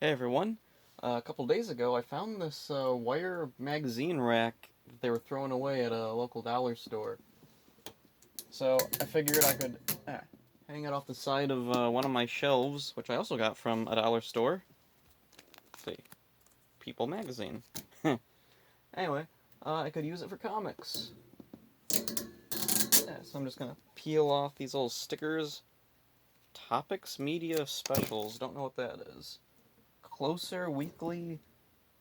Hey everyone. A couple days ago, I found this wire magazine rack that they were throwing away at a local dollar store. So I figured I could hang it off the side of one of my shelves, which I also got from a dollar store. Let's see, People magazine. Anyway, I could use it for comics. Yeah, so I'm just gonna peel off these little stickers. Topics Media Specials. Don't know what that is. Closer Weekly.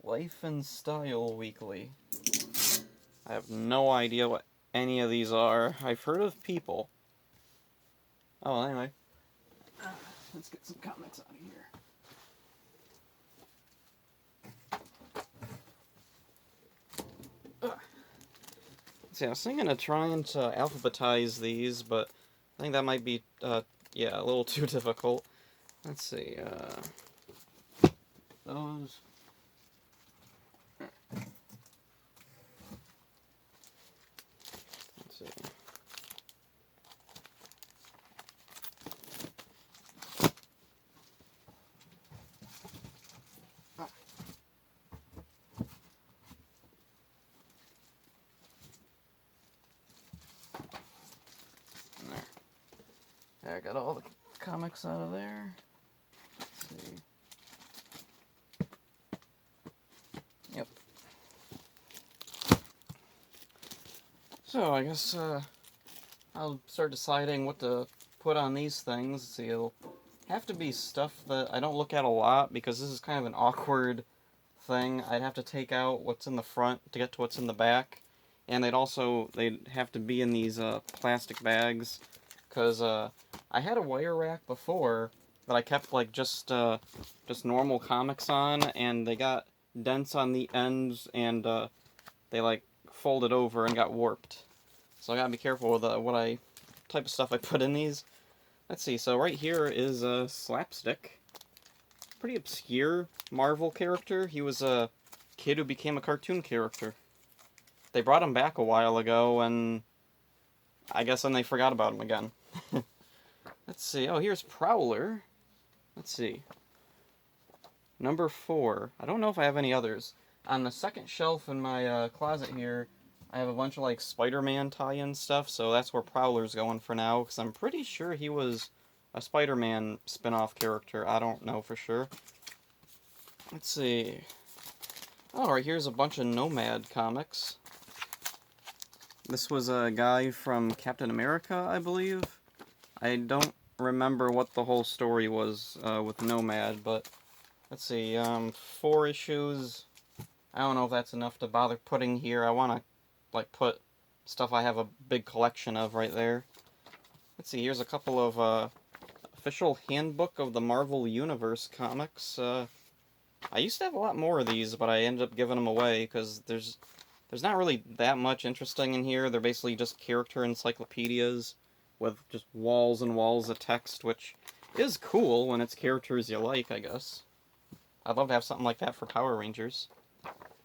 Life and Style Weekly. I have no idea what any of these are. I've heard of People. Oh, well, anyway. Let's get some comics out of here. See, I was thinking of trying to alphabetize these, but I think that might be, yeah, a little too difficult. Let's see, those. Let's see. There, I got all the comics out of there. Let's see. Yep. So, I guess, I'll start deciding what to put on these things. Let's see, it'll have to be stuff that I don't look at a lot because this is kind of an awkward thing. I'd have to take out what's in the front to get to what's in the back, and they'd have to be in these plastic bags because I had a wire rack before that I kept like just normal comics on, and they got dents on the ends, and they like folded over and got warped. So I gotta be careful with what type of stuff I put in these. Let's see, so right here is a Slapstick. Pretty obscure Marvel character. He was a kid who became a cartoon character. They brought him back a while ago, and I guess then they forgot about him again. Let's see, oh, here's Prowler. Let's see. Number 4. I don't know if I have any others. On the second shelf in my closet here, I have a bunch of like Spider-Man tie-in stuff, so that's where Prowler's going for now, because I'm pretty sure he was a Spider-Man spin-off character. I don't know for sure. Let's see. Oh, right here's a bunch of Nomad comics. This was a guy from Captain America, I believe. I don't remember what the whole story was with Nomad, but let's see. 4 issues. I don't know if that's enough to bother putting here. I want to like put stuff I have a big collection of right there. Let's see. Here's a couple of official handbook of the Marvel Universe comics. I used to have a lot more of these, but I ended up giving them away because there's not really that much interesting in here. They're basically just character encyclopedias with just walls and walls of text, which is cool when it's characters you like, I guess. I'd love to have something like that for Power Rangers.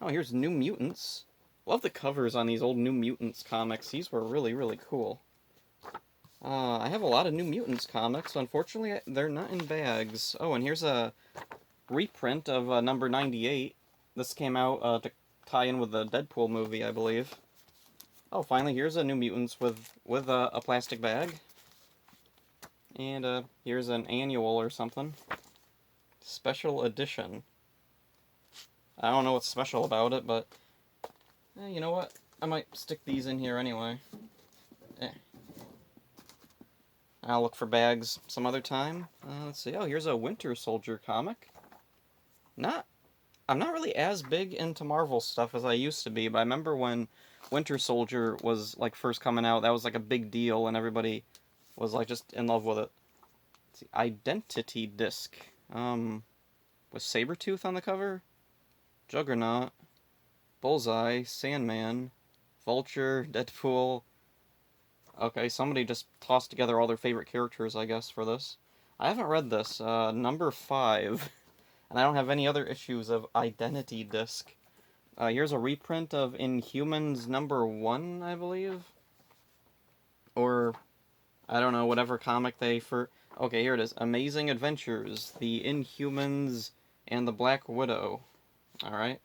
Oh, here's New Mutants. Love the covers on these old New Mutants comics. These were really, really cool. I have a lot of New Mutants comics. Unfortunately, they're not in bags. Oh, and here's a reprint of number 98. This came out to tie in with the Deadpool movie, I believe. Oh, finally, here's a New Mutants with a plastic bag. And here's an annual or something. Special edition. I don't know what's special about it, but you know what? I might stick these in here anyway. I'll look for bags some other time. Let's see. Oh, here's a Winter Soldier comic. I'm not really as big into Marvel stuff as I used to be, but I remember when Winter Soldier was like first coming out, that was like a big deal, and everybody was like just in love with it. Let's see, Identity Disc. With Sabretooth on the cover, Juggernaut, Bullseye, Sandman, Vulture, Deadpool. Okay, somebody just tossed together all their favorite characters, I guess, for this. I haven't read this. Number 5. And I don't have any other issues of Identity Disc. Here's a reprint of Inhumans number 1, I believe. Or, I don't know, whatever comic they for... Okay, here it is. Amazing Adventures. The Inhumans and the Black Widow. Alright.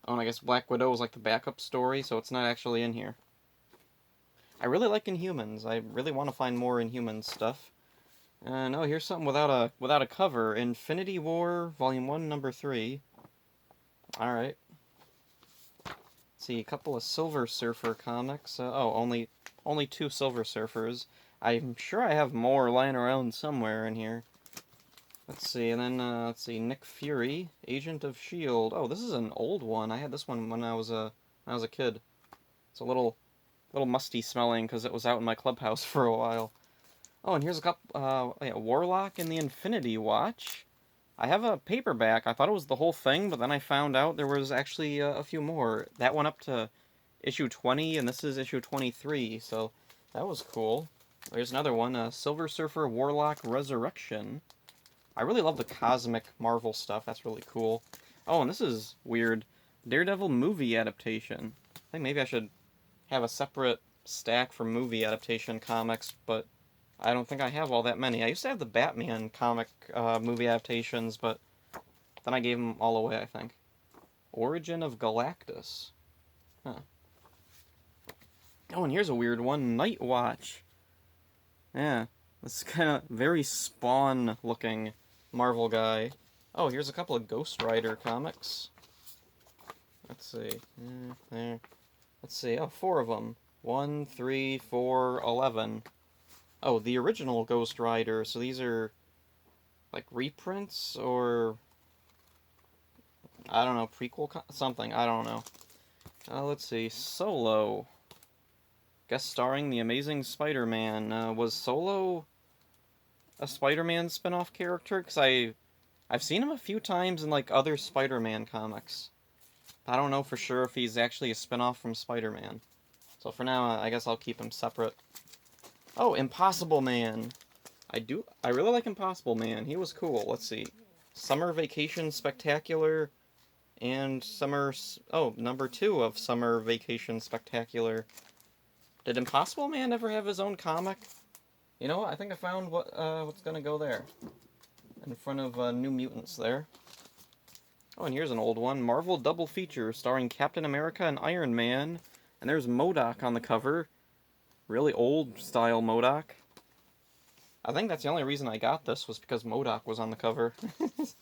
Oh, and I guess Black Widow was like the backup story, so it's not actually in here. I really like Inhumans. I really want to find more Inhumans stuff. No, here's something without a cover. Infinity War, Volume 1, Number 3. Alright. See, a couple of Silver Surfer comics. Only 2 Silver Surfers. I'm sure I have more lying around somewhere in here. Let's see, and then, let's see, Nick Fury, Agent of S.H.I.E.L.D. Oh, this is an old one. I had this one when I was a kid. It's a little musty smelling because it was out in my clubhouse for a while. Oh, and here's a couple, Warlock and the Infinity Watch. I have a paperback. I thought it was the whole thing, but then I found out there was actually a few more. That went up to issue 20, and this is issue 23, so that was cool. There's another one, Silver Surfer Warlock Resurrection. I really love the cosmic Marvel stuff. That's really cool. Oh, and this is weird. Daredevil movie adaptation. I think maybe I should have a separate stack for movie adaptation comics, but I don't think I have all that many. I used to have the Batman comic movie adaptations, but then I gave them all away, I think. Origin of Galactus. Huh. Oh, and here's a weird one. Night Watch. Yeah, this is kind of very Spawn-looking Marvel guy. Oh, here's a couple of Ghost Rider comics. Let's see. There. Let's see. Oh, 4 of them. 1, 3, 4, 11. Oh, the original Ghost Rider. So these are like reprints or I don't know, prequel something. I don't know. Let's see. Solo. Guest starring the Amazing Spider-Man. Was Solo a Spider-Man spin-off character? Because I've seen him a few times in like other Spider-Man comics. I don't know for sure if he's actually a spin-off from Spider-Man. So for now, I guess I'll keep him separate. Oh, Impossible Man. I really like Impossible Man. He was cool. Let's see. Summer Vacation Spectacular and number 2 of Summer Vacation Spectacular. Did Impossible Man ever have his own comic? You know what? I think I found what's gonna go there. In front of New Mutants there. Oh, and here's an old one. Marvel Double Feature starring Captain America and Iron Man. And there's MODOK on the cover. Really old style MODOK. I think that's the only reason I got this was because MODOK was on the cover. Let's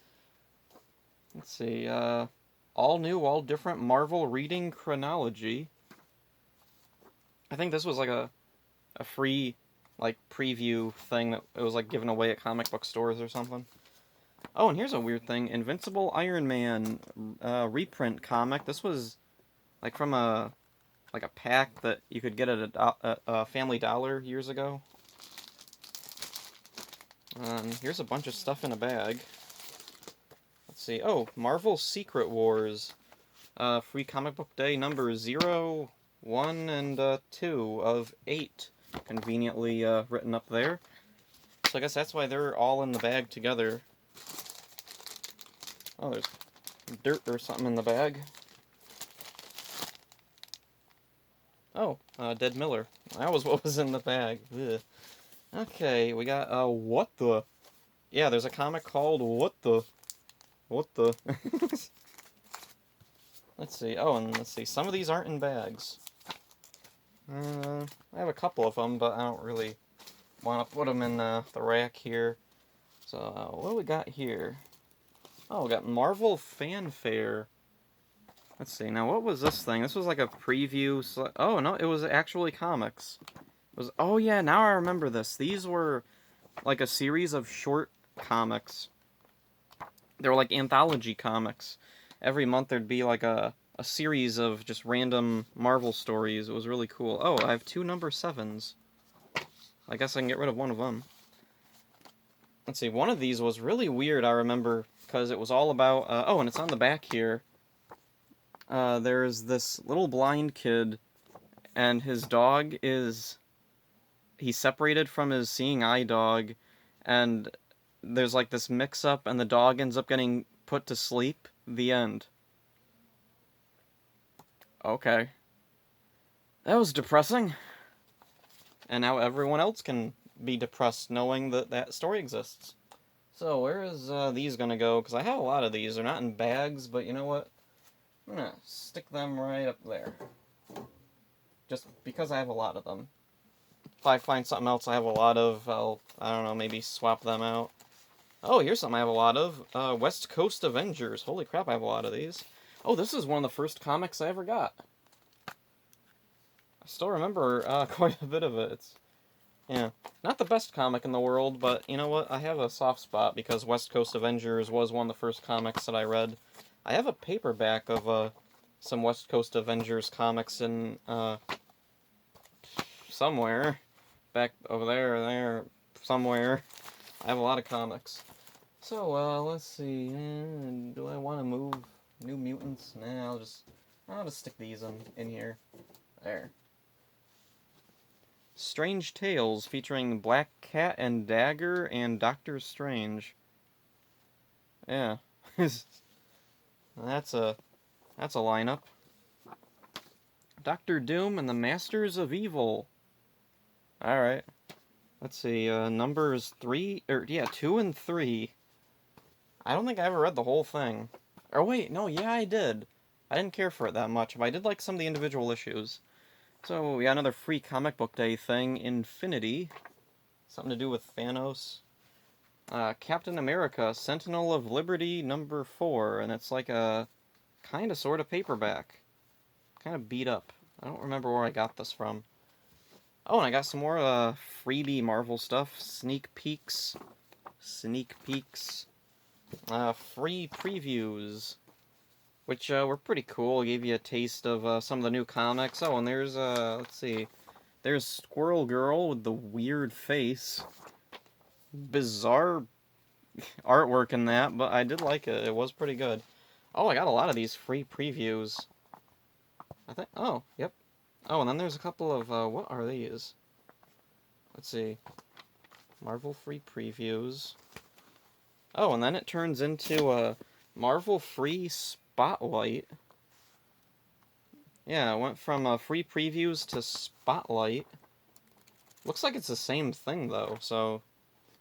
see. All new, all different Marvel reading chronology. I think this was like a free like preview thing that it was like given away at comic book stores or something. Oh, and here's a weird thing. Invincible Iron Man reprint comic. This was like from a pack that you could get at a Family Dollar years ago. Here's a bunch of stuff in a bag. Let's see. Oh, Marvel Secret Wars. Free comic book day number 0, 1, and 2 of 8. Conveniently written up there. So I guess that's why they're all in the bag together. Oh, there's dirt or something in the bag. Oh, Dead Miller. That was what was in the bag. Ugh. Okay, we got, what the? Yeah, there's a comic called What the? What the? Let's see. Oh, and let's see. Some of these aren't in bags. I have a couple of them, but I don't really want to put them in the rack here. So, what do we got here? Oh, we got Marvel Fanfare. Let's see. Now, what was this thing? This was like a preview. Oh, no, it was actually comics. Oh yeah, now I remember this. These were like a series of short comics. They were like anthology comics. Every month there'd be like a series of just random Marvel stories. It was really cool. Oh, I have 2 number 7s. I guess I can get rid of one of them. Let's see, one of these was really weird, I remember, because it was all about... oh, and it's on the back here. There's this little blind kid, and his dog is... He's separated from his seeing eye dog, and there's like this mix-up, and the dog ends up getting put to sleep. The end. Okay. That was depressing. And now everyone else can be depressed knowing that that story exists. So where is these gonna go? Because I have a lot of these. They're not in bags, but you know what? I'm gonna stick them right up there. Just because I have a lot of them. If I find something else I have a lot of, I don't know, maybe swap them out. Oh, here's something I have a lot of. West Coast Avengers. Holy crap, I have a lot of these. Oh, this is one of the first comics I ever got. I still remember quite a bit of it. It's, yeah, not the best comic in the world, but you know what? I have a soft spot because West Coast Avengers was one of the first comics that I read. I have a paperback of some West Coast Avengers comics in somewhere. Back over there, somewhere. I have a lot of comics. So, let's see. Do I want to move New Mutants? Nah, I'll just stick these in here. There. Strange Tales featuring Black Cat and Dagger and Doctor Strange. Yeah. that's a lineup. Doctor Doom and the Masters of Evil. Alright. Let's see, numbers 2 and 3. I don't think I ever read the whole thing. Or wait, no, yeah, I did. I didn't care for it that much, but I did like some of the individual issues. So, we got another free comic book day thing, Infinity. Something to do with Thanos. Captain America, Sentinel of Liberty, number 4, and it's like a kind of sort of paperback. Kind of beat up. I don't remember where I got this from. Oh, and I got some more freebie Marvel stuff. Sneak peeks. Free previews, which were pretty cool. Gave you a taste of some of the new comics. Oh, and there's, let's see. There's Squirrel Girl with the weird face. Bizarre artwork in that, but I did like it. It was pretty good. Oh, I got a lot of these free previews. I think, oh, yep. Oh, and then there's a couple of, what are these? Let's see. Marvel free previews. Oh, and then it turns into a Marvel free Spotlight. Yeah, it went from free previews to Spotlight. Looks like it's the same thing, though, so...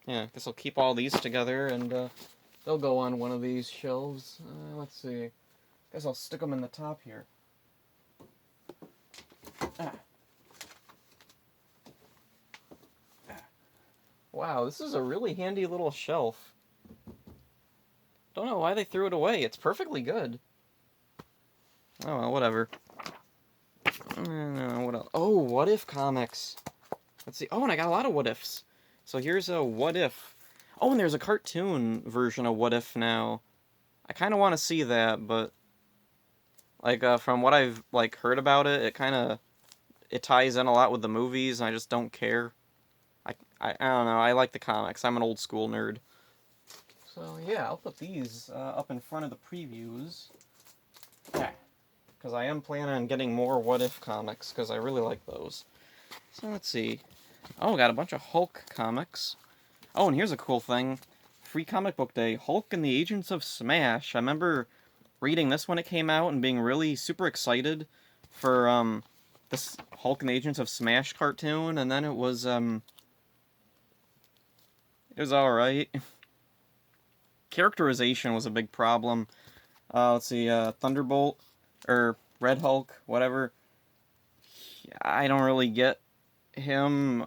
Yeah, guess I'll keep all these together, and they'll go on one of these shelves. Let's see. Guess I'll stick them in the top here. Wow, this is a really handy little shelf. Don't know why they threw it away. It's perfectly good. Oh, well, whatever. What else? Oh, What If comics. Let's see. Oh, and I got a lot of What Ifs. So here's a What If. Oh, and there's a cartoon version of What If now. I kind of want to see that, but like from what I've like heard about it, it ties in a lot with the movies, and I just don't care. I don't know. I like the comics. I'm an old school nerd. So yeah, I'll put these up in front of the previews. Yeah, because I am planning on getting more What If comics because I really like those. So let's see. Oh, got a bunch of Hulk comics. Oh, and here's a cool thing. Free comic book day. Hulk and the Agents of Smash. I remember reading this when it came out and being really super excited for this Hulk and the Agents of Smash cartoon, and then it was alright. Characterization was a big problem. Let's see, Thunderbolt, or Red Hulk, whatever. I don't really get him.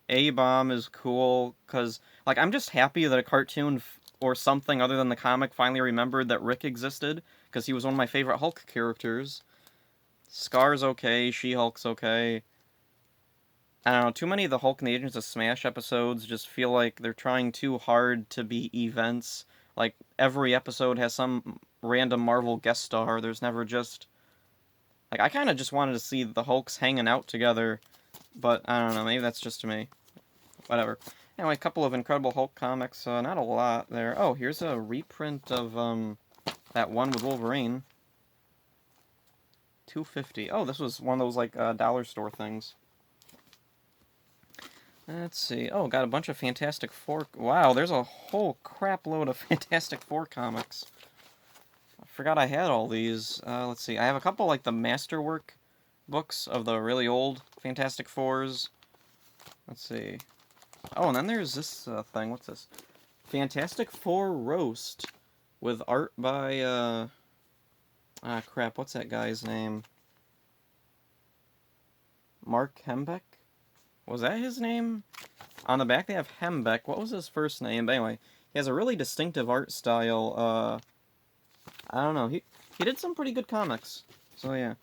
A-Bomb is cool, because, like, I'm just happy that a cartoon or something other than the comic finally remembered that Rick existed, because he was one of my favorite Hulk characters. Scar's okay, She-Hulk's okay. I don't know, too many of the Hulk and the Agents of Smash episodes just feel like they're trying too hard to be events. Like, every episode has some random Marvel guest star, there's never just... Like, I kind of just wanted to see the Hulks hanging out together, but I don't know, maybe that's just me. Whatever. Anyway, a couple of Incredible Hulk comics, not a lot there. Oh, here's a reprint of, that one with Wolverine. $2.50. Oh, this was one of those, like, dollar store things. Let's see. Oh, got a bunch of Fantastic Four. Wow, there's a whole crap load of Fantastic Four comics. I forgot I had all these. Let's see. I have a couple, like, the Masterwork books of the really old Fantastic Fours. Let's see. Oh, and then there's this thing. What's this? Fantastic Four Roast with art by, crap, what's that guy's name? Mark Hembeck? Was that his name? On the back they have Hembeck. What was his first name? But anyway, he has a really distinctive art style. I don't know. He did some pretty good comics. So yeah.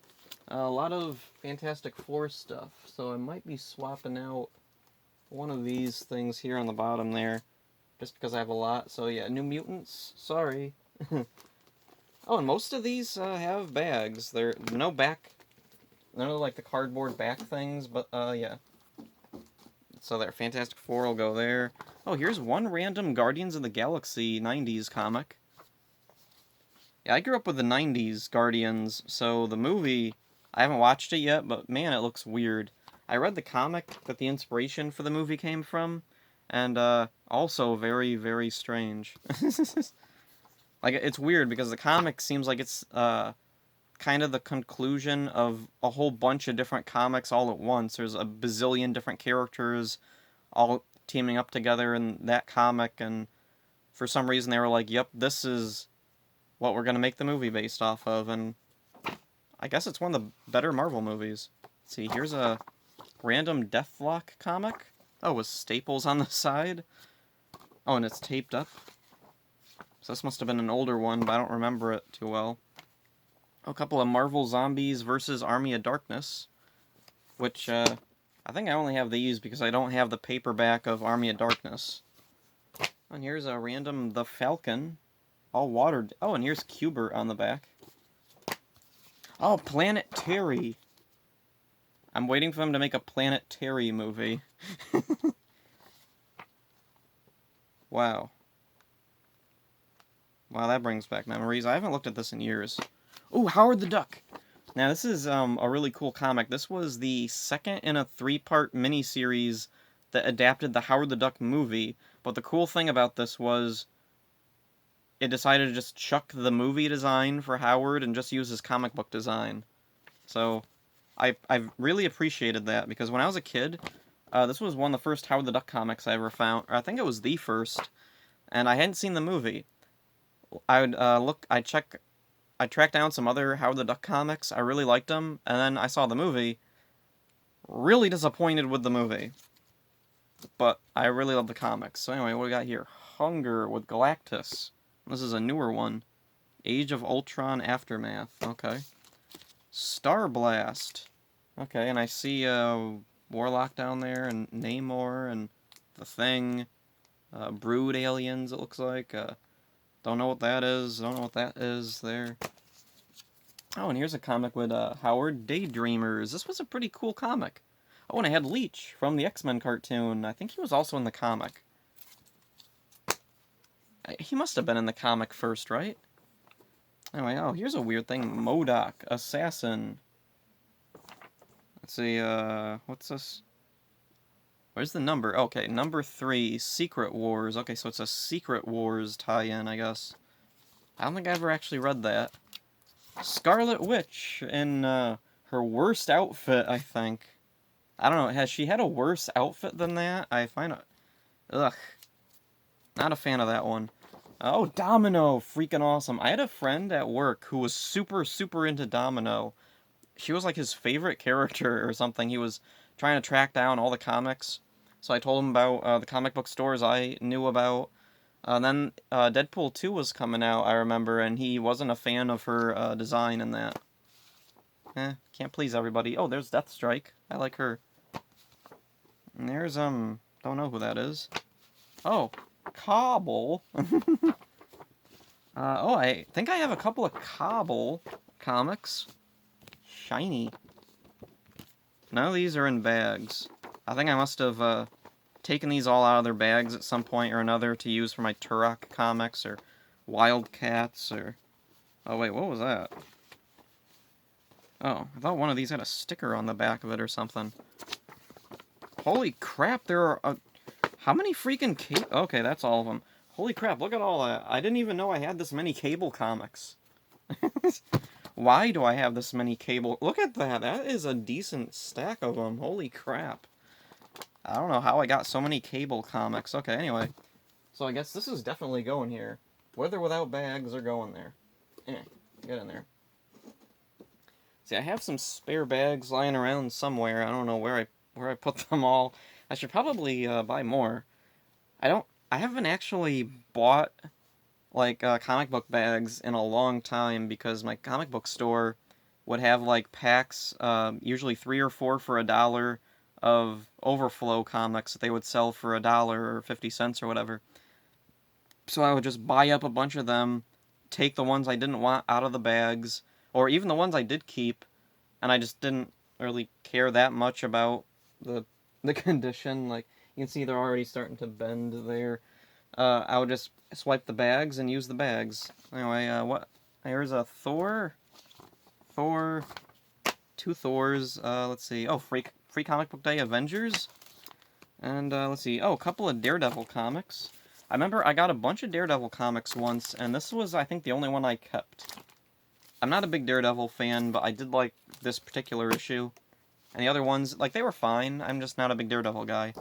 A lot of Fantastic Four stuff. So I might be swapping out one of these things here on the bottom there. Just because I have a lot. So yeah, New Mutants. Sorry. Oh, and most of these have bags. They're no back. None of like the cardboard back things, but yeah. So there, Fantastic Four will go there. Oh, here's one random Guardians of the Galaxy 90s comic. Yeah, I grew up with the 90s Guardians, so the movie, I haven't watched it yet, but man, it looks weird. I read the comic that the inspiration for the movie came from, and also very, very strange. Like, it's weird because the comic seems like it's kind of the conclusion of a whole bunch of different comics all at once. There's a bazillion different characters all teaming up together in that comic, and for some reason they were like, yep, this is what we're going to make the movie based off of, and I guess it's one of the better Marvel movies. Let's see, here's a random Deathlock comic. Oh, with staples on the side. Oh, and it's taped up. So this must have been an older one, but I don't remember it too well. A couple of Marvel Zombies versus Army of Darkness, which, I think I only have these because I don't have the paperback of Army of Darkness. And here's a random The Falcon, all watered. Oh, and here's Cubert on the back. Oh, Planet Terry. I'm waiting for them to make a Planet Terry movie. Wow. Wow, that brings back memories. I haven't looked at this in years. Ooh, Howard the Duck! Now, this is a really cool comic. This was the second in a 3-part miniseries that adapted the Howard the Duck movie, but the cool thing about this was it decided to just chuck the movie design for Howard and just use his comic book design. So, I've really appreciated that, because when I was a kid, this was one of the first Howard the Duck comics I ever found, or I think it was the first, and I hadn't seen the movie. I would I tracked down some other Howard the Duck comics, I really liked them, and then I saw the movie. Really disappointed with the movie. But I really love the comics. So anyway, what we got here? Hunger with Galactus. This is a newer one. Age of Ultron Aftermath. Okay. Star Blast. Okay, and I see Warlock down there, and Namor, and the Thing. Brood aliens, it looks like. Don't know what that is. Don't know what that is there. Oh, and here's a comic with Howard Daydreamers. This was a pretty cool comic. Oh, and I had Leech from the X-Men cartoon. I think he was also in the comic. He must have been in the comic first, right? Anyway, oh, here's a weird thing. MODOK, Assassin. Let's see, what's this? Where's the number? Okay, number 3, Secret Wars. Okay, so it's a Secret Wars tie-in, I guess. I don't think I ever actually read that. Scarlet Witch in her worst outfit, I think. I don't know, has she had a worse outfit than that? I find it... Ugh. Not a fan of that one. Oh, Domino! Freaking awesome. I had a friend at work who was super, super into Domino. She was like his favorite character or something. He was trying to track down all the comics. So I told him about the comic book stores I knew about. Then Deadpool 2 was coming out, I remember, and he wasn't a fan of her design in that. Can't please everybody. Oh, there's Deathstrike. I like her. And there's, don't know who that is. Oh, Cobble. Oh, I think I have a couple of Cobble comics. Shiny. None of these are in bags. I think I must have taken these all out of their bags at some point or another to use for my Turok comics or Wildcats or... Oh wait, what was that? Oh, I thought one of these had a sticker on the back of it or something. Holy crap, there are... how many freaking okay, that's all of them. Holy crap, look at all that. I didn't even know I had this many Cable comics. Why do I have this many Cable... Look at that, that is a decent stack of them. Holy crap. I don't know how I got so many Cable comics. Okay, anyway. So I guess this is definitely going here. With or without bags, they're going there. Get in there. See, I have some spare bags lying around somewhere. I don't know where I put them all. I should probably buy more. I haven't actually bought like comic book bags in a long time because my comic book store would have like packs, usually 3 or 4 for $1 of overflow comics that they would sell for $1 or 50 cents or whatever. So I would just buy up a bunch of them, take the ones I didn't want out of the bags, or even the ones I did keep, and I just didn't really care that much about the condition. Like, you can see they're already starting to bend there. I would just swipe the bags and use the bags. Anyway, here's a Thor, 2 Thors, let's see, oh, free comic book day Avengers, and let's see, oh, a couple of Daredevil comics. I remember I got a bunch of Daredevil comics once, and this was, I think, the only one I kept. I'm not a big Daredevil fan, but I did like this particular issue. And the other ones, like, they were fine. I'm just not a big Daredevil guy.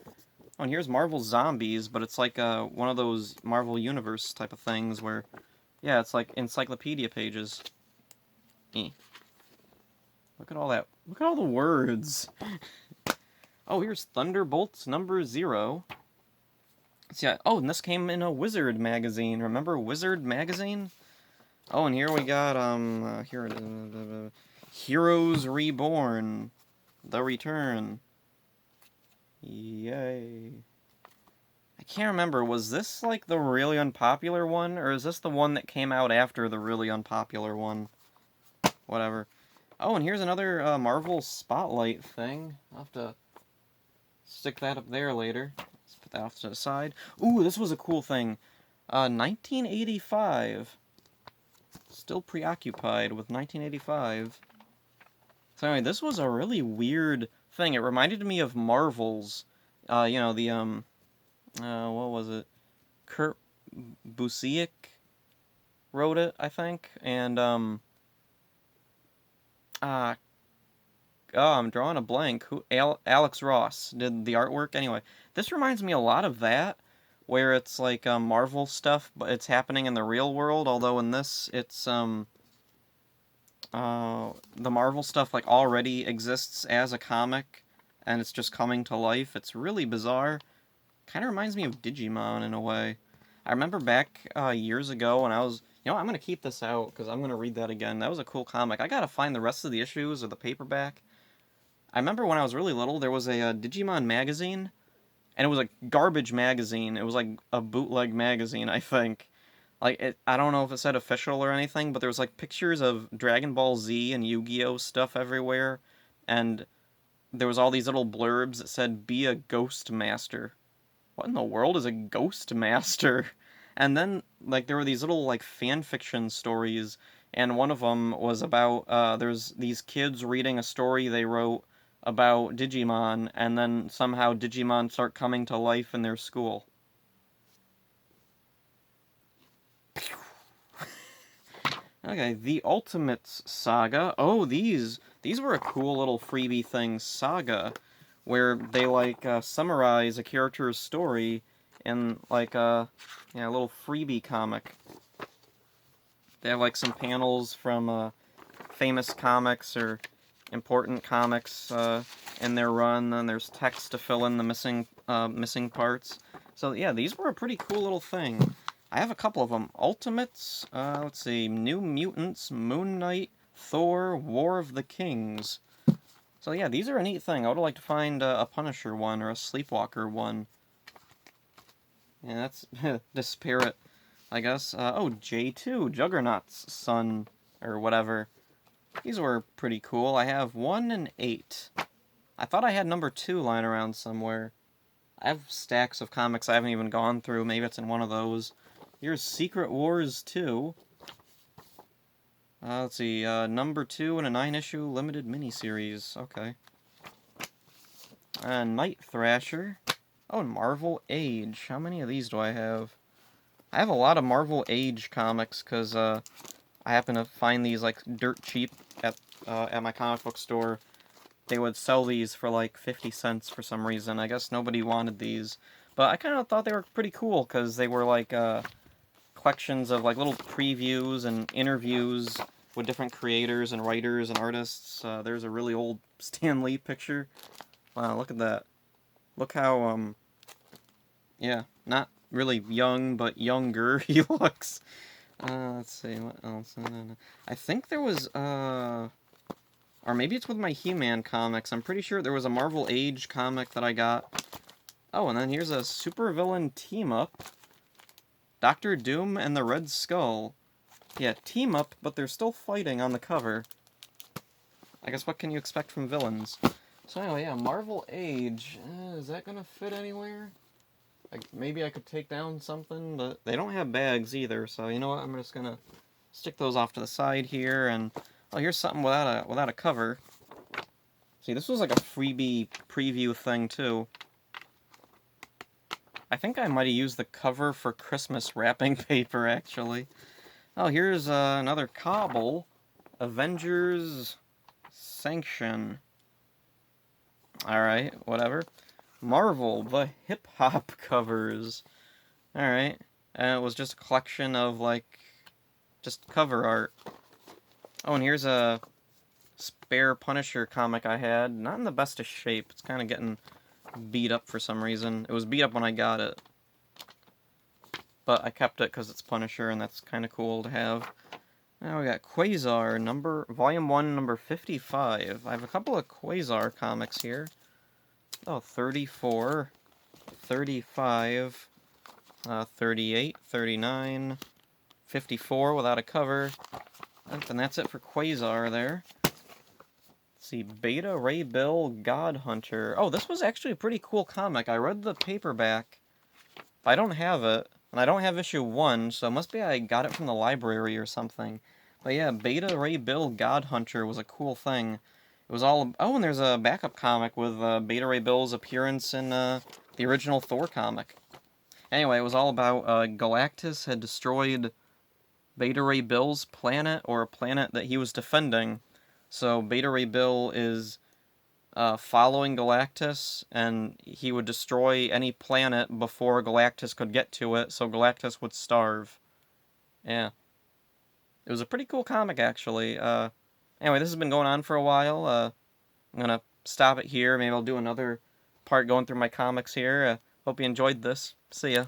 Oh, and here's Marvel Zombies, but it's like one of those Marvel Universe type of things where, yeah, it's like encyclopedia pages. Look at all that. Look at all the words. Oh, here's Thunderbolts #0. Yeah. Oh, and this came in a Wizard magazine. Remember Wizard magazine? Oh, and here we got here it is. Heroes Reborn, The Return. Yay. I can't remember, was this like the really unpopular one, or is this the one that came out after the really unpopular one? Whatever. Oh, and here's another Marvel Spotlight thing. I'll have to stick that up there later. Let's put that off to the side. Ooh, this was a cool thing. 1985. Still preoccupied with 1985. So anyway, this was a really weird thing. It reminded me of Marvel's, you know, the, what was it? Kurt Busiek wrote it, I think, and, oh, I'm drawing a blank. Alex Ross did the artwork. Anyway, this reminds me a lot of that, where it's like Marvel stuff, but it's happening in the real world. Although in this, it's the Marvel stuff like already exists as a comic, and it's just coming to life. It's really bizarre. Kind of reminds me of Digimon in a way. I remember back years ago when I was, you know, I'm gonna keep this out because I'm gonna read that again. That was a cool comic. I gotta find the rest of the issues or the paperback. I remember when I was really little, there was a Digimon magazine, and it was a garbage magazine. It was like a bootleg magazine, I think. Like, I don't know if it said official or anything, but there was like pictures of Dragon Ball Z and Yu-Gi-Oh stuff everywhere, and there was all these little blurbs that said, "Be a Ghost Master." What in the world is a Ghost Master? And then, like, there were these little, like, fan fiction stories, and one of them was about, there's these kids reading a story they wrote about Digimon, and then somehow Digimon start coming to life in their school. Okay, The Ultimates Saga. Oh, these were a cool little freebie thing, Saga, where they, like, summarize a character's story in, like, a little freebie comic. They have, like, some panels from, famous comics or important comics, in their run, and there's text to fill in the missing parts. So, yeah, these were a pretty cool little thing. I have a couple of them. Ultimates, let's see, New Mutants, Moon Knight, Thor, War of the Kings. So yeah, these are a neat thing. I would like to find a Punisher one or a Sleepwalker one. Yeah, that's Disparate, I guess. Oh, J2, Juggernaut's son, or whatever. These were pretty cool. I have 1 and 8. I thought I had number 2 lying around somewhere. I have stacks of comics I haven't even gone through. Maybe it's in one of those. Here's Secret Wars 2. Let's see, number 2 in a 9-issue limited miniseries. Okay. Night Thrasher. Oh, and Marvel Age. How many of these do I have? I have a lot of Marvel Age comics, because, I happen to find these, like, dirt cheap at my comic book store. They would sell these for, like, 50 cents for some reason. I guess nobody wanted these. But I kind of thought they were pretty cool, because they were like collections of like little previews and interviews with different creators and writers and artists. There's a really old Stan Lee picture. Wow, look at that. Look how, yeah, not really young, but younger he looks. Let's see, what else? I think there was, or maybe it's with my He-Man comics. I'm pretty sure there was a Marvel Age comic that I got. Oh, and then here's a supervillain team-up. Doctor Doom and the Red Skull. Yeah, team-up, but they're still fighting on the cover. I guess what can you expect from villains? So anyway, yeah, Marvel Age. Is that gonna fit anywhere? Maybe I could take down something, but they don't have bags either, so you know what? I'm just gonna stick those off to the side here, and oh, here's something without a cover. See, this was like a freebie preview thing too. I think I might have used the cover for Christmas wrapping paper, actually. Oh, here's another Cobble. Avengers Sanction. Alright, whatever. Marvel, the hip-hop covers. Alright. And it was just a collection of, like, just cover art. Oh, and here's a spare Punisher comic I had. Not in the best of shape. It's kind of getting beat up for some reason. It was beat up when I got it. But I kept it because it's Punisher, and that's kind of cool to have. Now we got Quasar, Volume 1, number 55. I have a couple of Quasar comics here. Oh, 34, 35, 38, 39, 54 without a cover. And that's it for Quasar there. Let's see, Beta Ray Bill God Hunter. Oh, this was actually a pretty cool comic. I read the paperback. I don't have it, and I don't have issue 1, so it must be I got it from the library or something. But yeah, Beta Ray Bill God Hunter was a cool thing. It was all... Oh, and there's a backup comic with Beta Ray Bill's appearance in the original Thor comic. Anyway, it was all about Galactus had destroyed Beta Ray Bill's planet, or a planet that he was defending. So Beta Ray Bill is following Galactus, and he would destroy any planet before Galactus could get to it, so Galactus would starve. Yeah. It was a pretty cool comic, actually. Anyway, this has been going on for a while. I'm gonna stop it here. Maybe I'll do another part going through my comics here. Hope you enjoyed this. See ya.